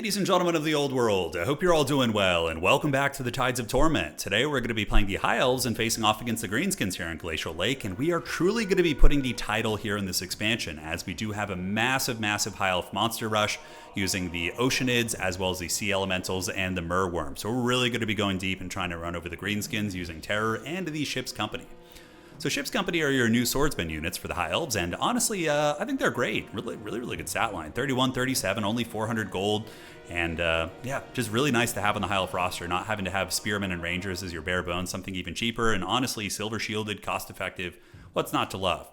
Ladies and gentlemen of the old world, I hope you're all doing well, and welcome back to the Tides of Torment. Today we're going to be playing the High Elves and facing off against the Greenskins here in Glacial Lake, and we are truly going to be putting the title here in this expansion, as we do have a massive High Elf monster rush using the Oceanids, as well as the Sea Elementals and the Merwyrm. So we're really going to be going deep and trying to run over the Greenskins using Terror and the Ship's Company. So Ship's Company are your new swordsman units for the High Elves, and honestly, I think they're great. Really good stat line. 31, 37, only 400 gold, and yeah, just really nice to have on the High Elf roster, not having to have Spearmen and Rangers as your bare bones, something even cheaper, and honestly, silver shielded, cost effective. What's not to love?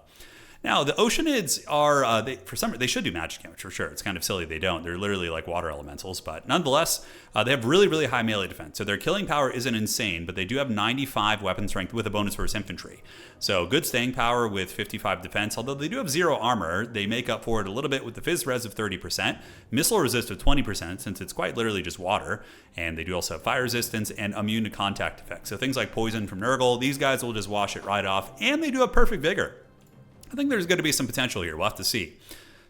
Now, the Oceanids are, they should do magic damage for sure. It's kind of silly they don't. They're literally like water elementals, but nonetheless, they have really high melee defense. So their killing power isn't insane, but they do have 95 weapon strength with a bonus versus infantry. So good staying power with 55 defense, although they do have 0 armor. They make up for it a little bit with the Fizz res of 30%, missile resist of 20%, since it's quite literally just water, and they do also have fire resistance and immune to contact effects. So things like poison from Nurgle, these guys will just wash it right off, and they do have perfect vigor. I think there's going to be some potential here. We'll have to see.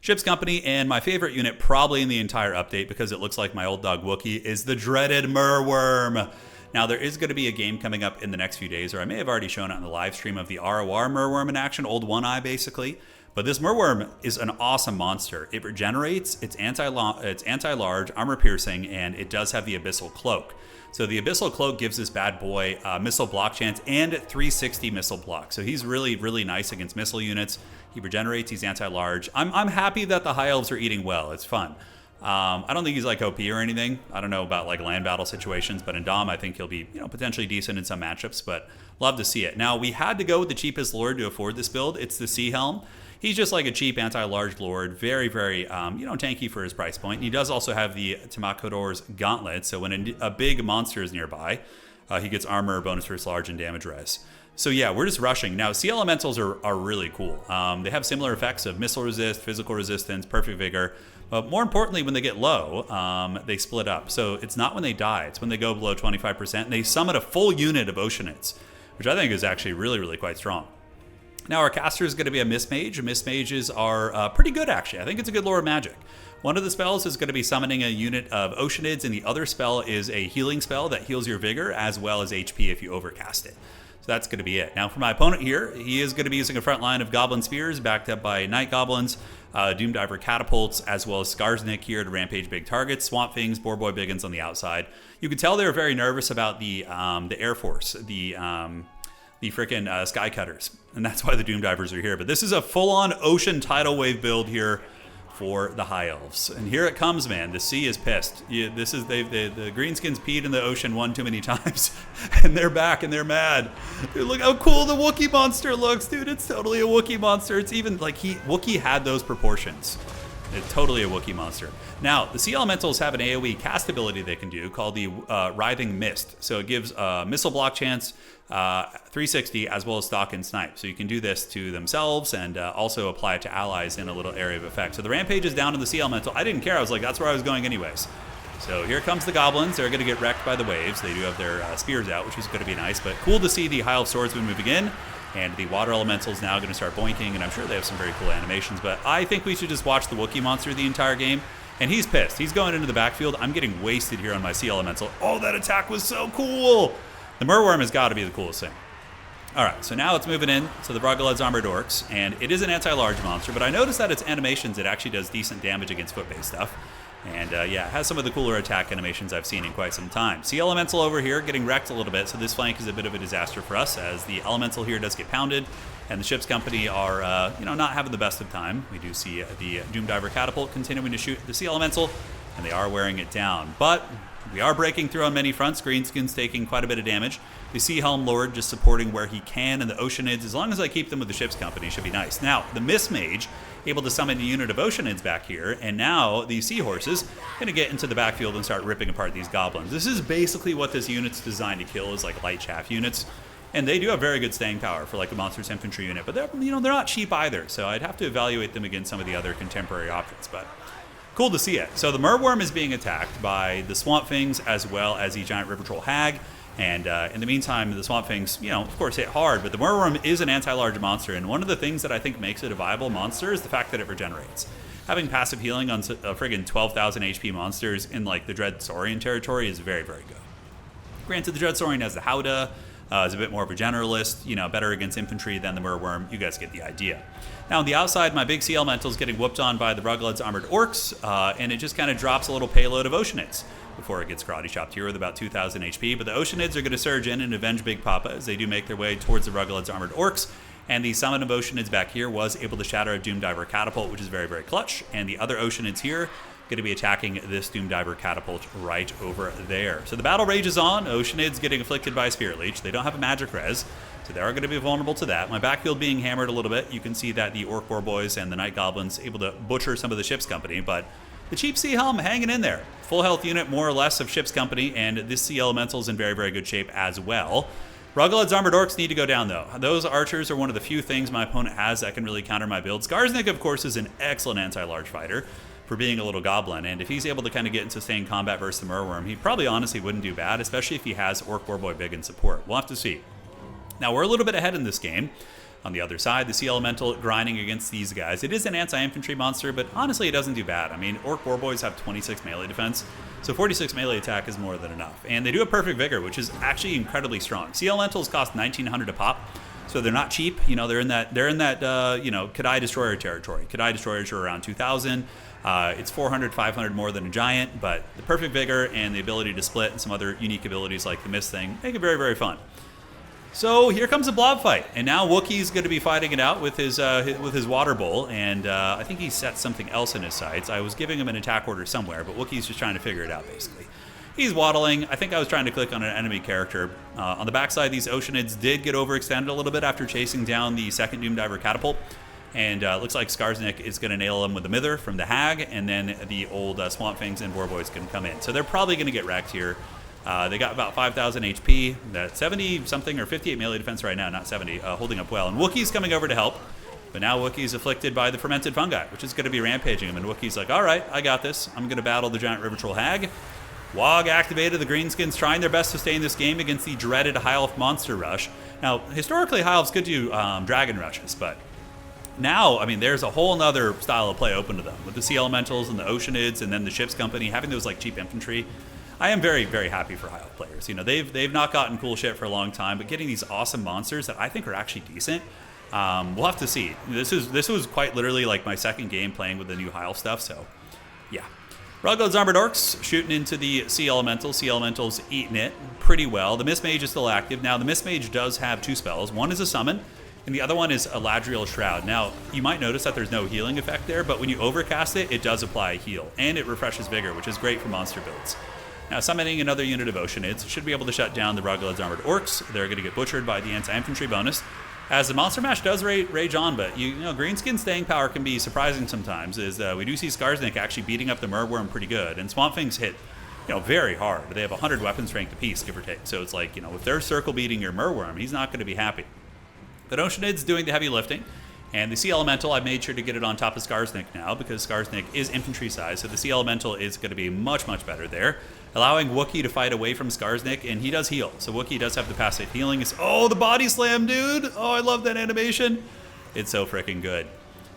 Ship's Company, and my favorite unit probably in the entire update, because it looks like my old dog Wookiee, is the dreaded Merwyrm. Now, there is going to be a game coming up in the next few days, or I may have already shown it on the live stream of the ROR Merwyrm in action, Old One Eye basically. But this Merwyrm is an awesome monster. It regenerates, it's anti-large, armor-piercing, and it does have the Abyssal Cloak. So the Abyssal Cloak gives this bad boy missile block chance and 360 missile block. So he's really nice against missile units. He regenerates, he's anti-large. I'm happy that the High Elves are eating well. It's fun. I don't think he's like OP or anything. I don't know about like land battle situations, but in Dom I think he'll be potentially decent in some matchups, but love to see it. Now, we had to go with the cheapest lord to afford this build. It's the Sea Helm. He's just like a cheap anti-large lord, very tanky for his price point. And he does also have the Tamakodor's Gauntlet, so when a big monster is nearby, he gets armor, bonus versus large, and damage res. So yeah, we're just rushing. Now, Sea Elementals are really cool. They have similar effects of missile resist, physical resistance, perfect vigor, but more importantly, when they get low, they split up. So it's not when they die, it's when they go below 25%, and they summon a full unit of Oceanids, which I think is actually really quite strong. Now, our caster is going to be a Mist Mage. Mist Mages are pretty good, actually. I think it's a good lore of magic. One of the spells is going to be summoning a unit of Oceanids, and the other spell is a healing spell that heals your vigor as well as HP if you overcast it. So that's going to be it. Now, for my opponent here, he is going to be using a front line of Goblin Spears backed up by Night Goblins, Doomdiver Catapults, as well as Skarsnik here to rampage big targets, Swamp Things, Boarboy Biggins on the outside. You can tell they were very nervous about the Air Force, the freaking Sky Cutters, and that's why the Doom Divers are here. But this is a full-on ocean tidal wave build here for the High Elves, and here it comes, man. The sea is pissed. The Greenskins peed in the ocean one too many times, and they're back and they're mad. Dude, look how cool the Wookiee monster looks, dude. It's totally a Wookiee monster. It's even like Wookiee had those proportions. It's totally a Wookiee monster. Now, the Sea Elementals have an AoE cast ability they can do called the Writhing Mist. So it gives missile block chance, 360, as well as stalk and snipe. So you can do this to themselves and also apply it to allies in a little area of effect. So the rampage is down to the Sea Elemental. I didn't care. I was like, that's where I was going anyways. So here comes the Goblins. They're going to get wrecked by the waves. They do have their spears out, which is going to be nice. But cool to see the High Elf Swordsman moving in. And the Water Elemental's now going to start boinking, and I'm sure they have some very cool animations. But I think we should just watch the Wookiee monster the entire game. And he's pissed. He's going into the backfield. I'm getting wasted here on my Sea Elemental. Oh, that attack was so cool! The Merwyrm has got to be the coolest thing. Alright, so now it's moving in to the Bruggaled's Armored Orcs, and it is an anti-large monster, but I noticed that its animations, it actually does decent damage against foot-based stuff. And yeah, it has some of the cooler attack animations I've seen in quite some time. Sea Elemental over here getting wrecked a little bit, so this flank is a bit of a disaster for us, as the Elemental here does get pounded, and the Ship's Company are, not having the best of time. We do see the Doomdiver Catapult continuing to shoot the Sea Elemental, and they are wearing it down. But we are breaking through on many fronts. Greenskins taking quite a bit of damage. The Sea Helm Lord just supporting where he can, and the Oceanids, as long as I keep them with the Ship's Company, should be nice. Now, the Mist Mage, able to summon a unit of Oceanids back here, and now the Seahorses going to get into the backfield and start ripping apart these Goblins. This is basically what this unit's designed to kill, is like light chaff units. And they do have very good staying power for like a Monsters Infantry unit, but they're not cheap either, so I'd have to evaluate them against some of the other contemporary options, but cool to see it. So the Merwyrm is being attacked by the Swamp Things as well as the Giant River Troll Hag, and in the meantime, the Swamp Things, of course hit hard, but the Merwyrm is an anti-large monster, and one of the things that I think makes it a viable monster is the fact that it regenerates. having passive healing on a friggin' 12,000 HP monsters in like the Dread Saurian territory is very, very good. Granted, the Dread Saurian has the Howdah, is a bit more of a generalist, better against infantry than the Merwyrm. You guys get the idea. Now on the outside, my big Sea Elemental is getting whooped on by the Ruggled's Armored Orcs, and it just kind of drops a little payload of Oceanids before it gets karate chopped here with about 2,000 HP. But the Oceanids are going to surge in and avenge Big Papa as they do make their way towards the Ruggled's Armored Orcs. And the summon of Oceanids back here was able to shatter a Doomdiver Catapult, which is very, very clutch. And the other Oceanids here going to be attacking this Doomdiver Catapult right over there. So the battle rages on. Oceanids getting afflicted by Spirit Leech. They don't have a magic res, so they are going to be vulnerable to that. My backfield being hammered a little bit. You can see that the Orc War Boys and the Night Goblins able to butcher some of the ship's company, but the cheap Sea Helm hanging in there. Full health unit, more or less, of ship's company, and this Sea Elemental's in very, very good shape as well. Ruggled's Armored Orcs need to go down, though. Those archers are one of the few things my opponent has that can really counter my build. Skarsnik, of course, is an excellent anti-large fighter for being a little goblin, and if he's able to kind of get in sustained combat versus the Merwyrm, he probably honestly wouldn't do bad, especially if he has Orc Warboy big in support. We'll have to see. Now, we're a little bit ahead in this game. On the other side, the Sea Elemental grinding against these guys. It is an anti-infantry monster, but honestly, it doesn't do bad. I mean, Orc Warboys have 26 melee defense, so 46 melee attack is more than enough. And they do have Perfect Vigor, which is actually incredibly strong. Sea Elementals cost 1,900 a pop, so they're not cheap. They're in that Kadai Destroyer territory. Kadai Destroyers are around 2,000. It's 400, 500 more than a giant, but the Perfect Vigor and the ability to split and some other unique abilities like the Mist thing make it very, very fun. So here comes a blob fight, and now Wookiee's going to be fighting it out with his water bowl, and I think he set something else in his sights. I was giving him an attack order somewhere, but Wookiee's just trying to figure it out, basically. He's waddling. I think I was trying to click on an enemy character. On the backside, these Oceanids did get overextended a little bit after chasing down the second Doomdiver Catapult, and it looks like Skarsnik is going to nail him with the Mither from the Hag, and then the old Swamp Fangs and Boar Boys can come in. So they're probably going to get wrecked here. They got about 5,000 HP. That 70-something or 58 melee defense right now, not 70, holding up well. And Wookiee's coming over to help. But now Wookiee's afflicted by the Fermented Fungi, which is going to be rampaging him. And Wookiee's like, all right, I got this. I'm going to battle the Giant River Troll Hag. WoG activated. The Greenskins trying their best to stay in this game against the dreaded High Elf Monster Rush. Now, historically, High Elves could do Dragon Rushes, but now, I mean, there's a whole nother style of play open to them. With the Sea Elementals and the Oceanids and then the Ship's Company, having those like cheap infantry. I am very, very happy for High Elf players. They've not gotten cool shit for a long time, but getting these awesome monsters that I think are actually decent, we'll have to see. This was quite literally like my second game playing with the new High Elf stuff, so yeah. Ruggled's Armored Orcs shooting into the Sea Elementals. Sea Elementals eating it pretty well. The Mist Mage is still active. Now, the Mist Mage does have two spells. One is a summon, and the other one is a Ladriel Shroud. Now, you might notice that there's no healing effect there, but when you overcast it, it does apply a heal, and it refreshes Vigor, which is great for monster builds. Now, summoning another unit of Oceanids should be able to shut down the Ruggled's Armored Orcs. They're going to get butchered by the anti-infantry bonus. As the Monster Mash does rage on, but Greenskin staying power can be surprising sometimes, is we do see Skarsnik actually beating up the Merwyrm pretty good, and Swamp Things hit very hard. They have 100 weapon strength apiece, give or take. So it's like, if they're circle beating your Merwyrm, he's not going to be happy. But Oceanid's doing the heavy lifting. And the Sea Elemental, I've made sure to get it on top of Skarsnik now because Skarsnik is infantry size, so the Sea Elemental is going to be much, much better there. Allowing Wookiee to fight away from Skarsnik, and he does heal. So Wookiee does have the passive healing. Oh, the body slam, dude! Oh, I love that animation. It's so freaking good.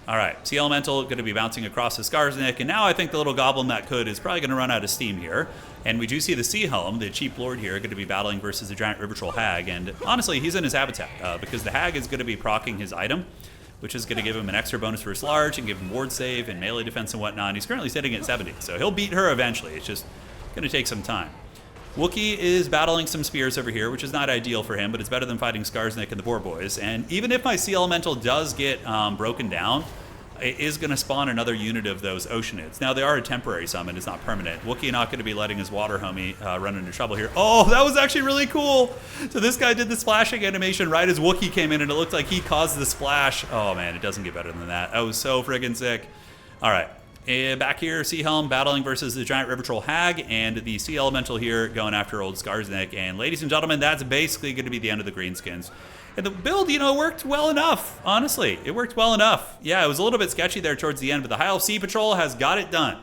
All right, Sea Elemental going to be bouncing across the Skarsnik, and now I think the little goblin that could is probably going to run out of steam here. And we do see the Sea Helm, the cheap lord here, going to be battling versus the Giant River Troll Hag. And honestly, he's in his habitat because the Hag is going to be proccing his item, which is going to give him an extra bonus versus large and give him ward save and melee defense and whatnot. And he's currently sitting at 70, so he'll beat her eventually. It's just going to take some time. Wookiee is battling some spears over here, which is not ideal for him, but it's better than fighting Skarsnik and the Boar Boys. And even if my Sea Elemental does get broken down, it is going to spawn another unit of those Oceanids. Now, they are a temporary summon. It's not permanent. Wookiee not going to be letting his water homie run into trouble here. Oh, that was actually really cool. So this guy did the splashing animation right as Wookiee came in, and it looked like he caused the splash. Oh, man, it doesn't get better than that. That was so friggin' sick. All right. Back here, Sea Helm battling versus the Giant River Troll Hag, and the Sea Elemental here going after old Skarsnik. And ladies and gentlemen, that's basically going to be the end of the Greenskins. And the build, worked well enough, honestly. It worked well enough. Yeah, it was a little bit sketchy there towards the end, but the High Elf Sea Patrol has got it done.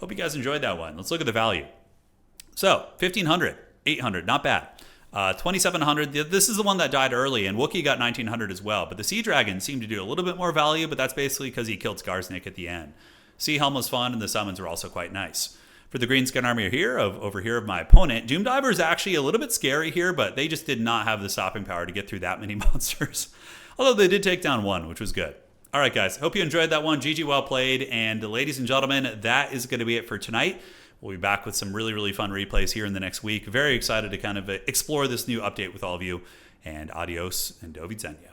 Hope you guys enjoyed that one. Let's look at the value. So, 1,500, 800, not bad. 2,700, this is the one that died early, and Wookiee got 1,900 as well. But the Sea Dragon seemed to do a little bit more value, but that's basically because he killed Skarsnik at the end. Sea Helm was fun, and the summons were also quite nice. For the Greenskin army over here of my opponent, Doom Diver is actually a little bit scary here, but they just did not have the stopping power to get through that many monsters. Although they did take down one, which was good. All right, guys. Hope you enjoyed that one. GG, well played. And ladies and gentlemen, that is going to be it for tonight. We'll be back with some really, really fun replays here in the next week. Very excited to kind of explore this new update with all of you. And adios and do widzenia.